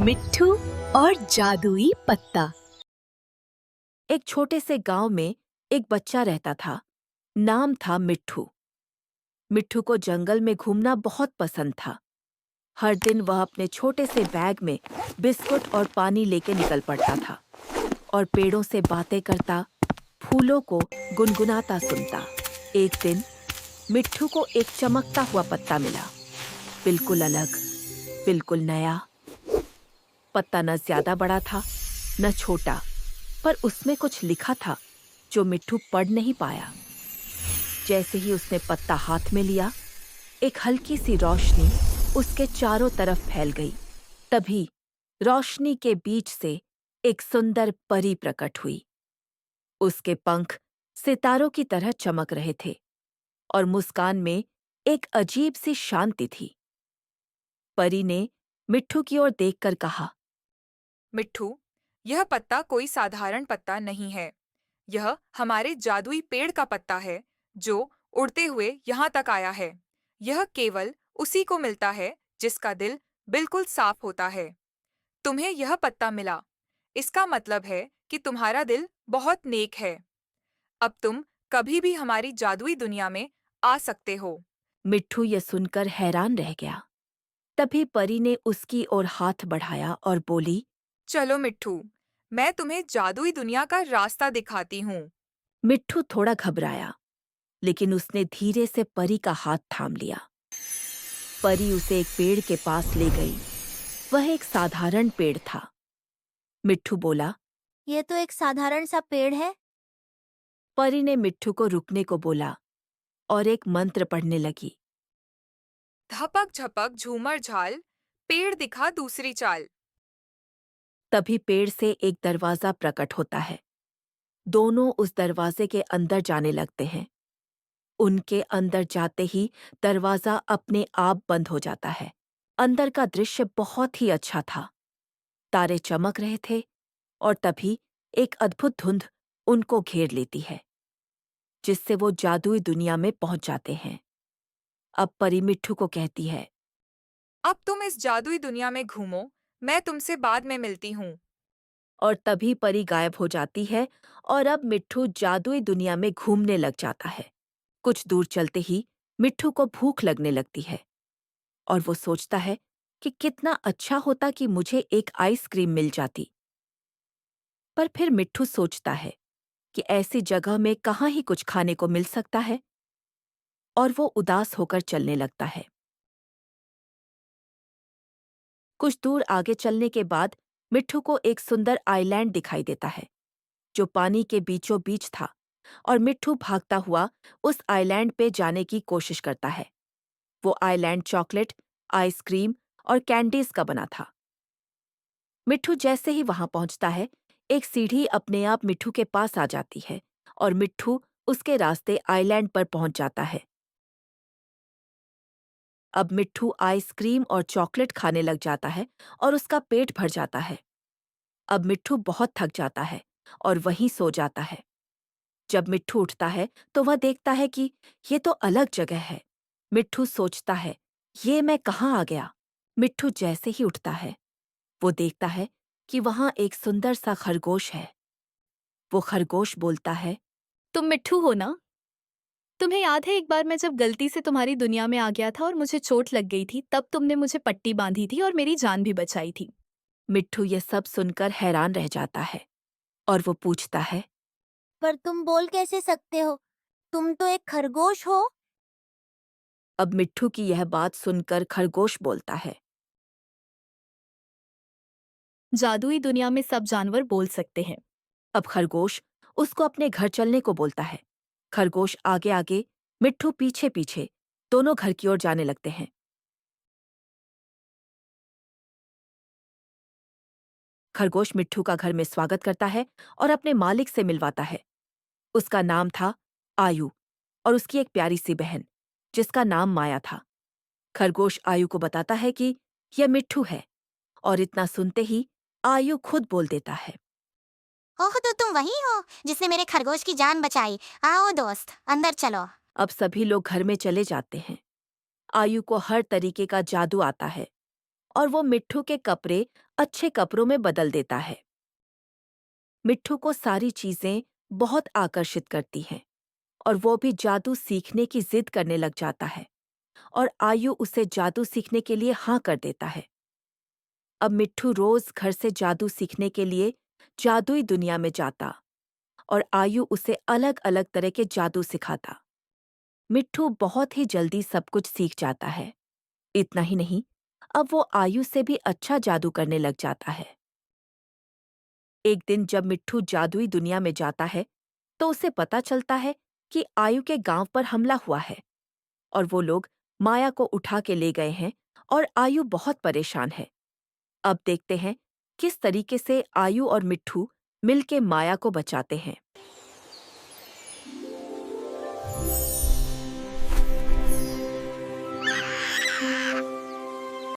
मिट्ठू और जादुई पत्ता। एक छोटे से गांव में एक बच्चा रहता था। नाम था मिट्ठू। मिट्ठू को जंगल में घूमना बहुत पसंद था। हर दिन वह अपने छोटे से बैग में बिस्कुट और पानी लेके निकल पड़ता था और पेड़ों से बातें करता, फूलों को गुनगुनाता सुनता। एक दिन मिट्ठू को एक चमकता हुआ पत्ता मिला। बिल्कुल अलग, बिल्कुल नया। पत्ता न ज्यादा बड़ा था, न छोटा, पर उसमें कुछ लिखा था जो मिट्ठू पढ़ नहीं पाया। जैसे ही उसने पत्ता हाथ में लिया, एक हल्की सी रोशनी उसके चारों तरफ फैल गई। तभी रोशनी के बीच से एक सुंदर परी प्रकट हुई। उसके पंख सितारों की तरह चमक रहे थे और मुस्कान में एक अजीब सी शांति थी। परी ने मिट्ठू की ओर देखकर कहा, मिट्ठू, यह पत्ता कोई साधारण पत्ता नहीं है। यह हमारे जादुई पेड़ का पत्ता है जो उड़ते हुए यहाँ तक आया है। यह केवल उसी को मिलता है जिसका दिल बिल्कुल साफ होता है। तुम्हें यह पत्ता मिला, इसका मतलब है कि तुम्हारा दिल बहुत नेक है। अब तुम कभी भी हमारी जादुई दुनिया में आ सकते हो। मिट्ठू यह सुनकर हैरान रह गया। तभी परी ने उसकी ओर हाथ बढ़ाया और बोली, चलो मिट्ठू, मैं तुम्हें जादुई दुनिया का रास्ता दिखाती हूँ। मिट्ठू थोड़ा घबराया, लेकिन उसने धीरे से परी का हाथ थाम लिया। परी उसे एक पेड़ के पास ले गई। वह एक साधारण पेड़ था। मिट्ठू बोला, ये तो एक साधारण सा पेड़ है। परी ने मिट्ठू को रुकने को बोला और एक मंत्र पढ़ने लगी। धपक झपक झूमर झाल, पेड़ दिखा दूसरी चाल। तभी पेड़ से एक दरवाजा प्रकट होता है। दोनों उस दरवाजे के अंदर जाने लगते हैं। उनके अंदर जाते ही दरवाजा अपने आप बंद हो जाता है। अंदर का दृश्य बहुत ही अच्छा था। तारे चमक रहे थे और तभी एक अद्भुत धुंध उनको घेर लेती है, जिससे वो जादुई दुनिया में पहुंच जाते हैं। अब परी मिट्ठू को कहती है, अब तुम इस जादुई दुनिया में घूमो, मैं तुमसे बाद में मिलती हूँ। और तभी परी गायब हो जाती है और अब मिट्ठू जादुई दुनिया में घूमने लग जाता है। कुछ दूर चलते ही मिट्ठू को भूख लगने लगती है और वो सोचता है कि कितना अच्छा होता कि मुझे एक आइसक्रीम मिल जाती। पर फिर मिट्ठू सोचता है कि ऐसी जगह में कहाँ ही कुछ खाने को मिल सकता है, और वो उदास होकर चलने लगता है। कुछ दूर आगे चलने के बाद मिट्ठू को एक सुंदर आइलैंड दिखाई देता है जो पानी के बीचों बीच था, और मिट्ठू भागता हुआ उस आइलैंड पे जाने की कोशिश करता है। वो आइलैंड चॉकलेट, आइसक्रीम और कैंडीज का बना था। मिट्ठू जैसे ही वहां पहुंचता है, एक सीढ़ी अपने आप मिट्ठू के पास आ जाती है और मिट्ठू उसके रास्ते आइलैंड पर पहुंच जाता है। अब मिट्ठू आइसक्रीम और चॉकलेट खाने लग जाता है और उसका पेट भर जाता है। अब मिट्ठू बहुत थक जाता है और वहीं सो जाता है। जब मिट्ठू उठता है तो वह देखता है कि ये तो अलग जगह है। मिट्ठू सोचता है, ये मैं कहाँ आ गया। मिट्ठू जैसे ही उठता है, वो देखता है कि वहां एक सुंदर सा खरगोश है। वो खरगोश बोलता है, तुम मिट्ठू हो ना? तुम्हें याद है एक बार मैं जब गलती से तुम्हारी दुनिया में आ गया था और मुझे चोट लग गई थी, तब तुमने मुझे पट्टी बांधी थी और मेरी जान भी बचाई थी। मिट्ठू ये सब सुनकर हैरान रह जाता है और वो पूछता है, पर तुम बोल कैसे सकते हो? तुम तो एक खरगोश हो। अब मिट्ठू की यह बात सुनकर खरगोश बोलता है, जादुई दुनिया में सब जानवर बोल सकते हैं। अब खरगोश उसको अपने घर चलने को बोलता है। खरगोश आगे आगे, मिट्ठू पीछे पीछे, दोनों घर की ओर जाने लगते हैं। खरगोश मिट्ठू का घर में स्वागत करता है और अपने मालिक से मिलवाता है। उसका नाम था आयु, और उसकी एक प्यारी सी बहन जिसका नाम माया था। खरगोश आयु को बताता है कि यह मिट्ठू है, और इतना सुनते ही आयु खुद बोल देता है, ओह, तो तुम वही हो जिसने मेरे खरगोश की जान बचाई। आओ दोस्त, अंदर चलो। अब सभी लोग घर में चले जाते हैं। आयु को हर तरीके का जादू आता है और वो मिट्ठू के कपड़े अच्छे कपड़ों में बदल देता है। मिट्ठू को सारी चीजें बहुत आकर्षित करती हैं और वो भी जादू सीखने की जिद करने लग जाता है और आयु उसे जादू सीखने के लिए हाँ कर देता है। अब मिट्ठू रोज घर से जादू सीखने के लिए जादुई दुनिया में जाता और आयु उसे अलग अलग तरह के जादू सिखाता। मिट्ठू बहुत ही जल्दी सब कुछ सीख जाता है। इतना ही नहीं, अब वो आयु से भी अच्छा जादू करने लग जाता है। एक दिन जब मिट्ठू जादुई दुनिया में जाता है तो उसे पता चलता है कि आयु के गांव पर हमला हुआ है और वो लोग माया को उठा के ले गए हैं और आयु बहुत परेशान है। अब देखते हैं किस तरीके से आयु और मिट्ठू मिलके माया को बचाते हैं।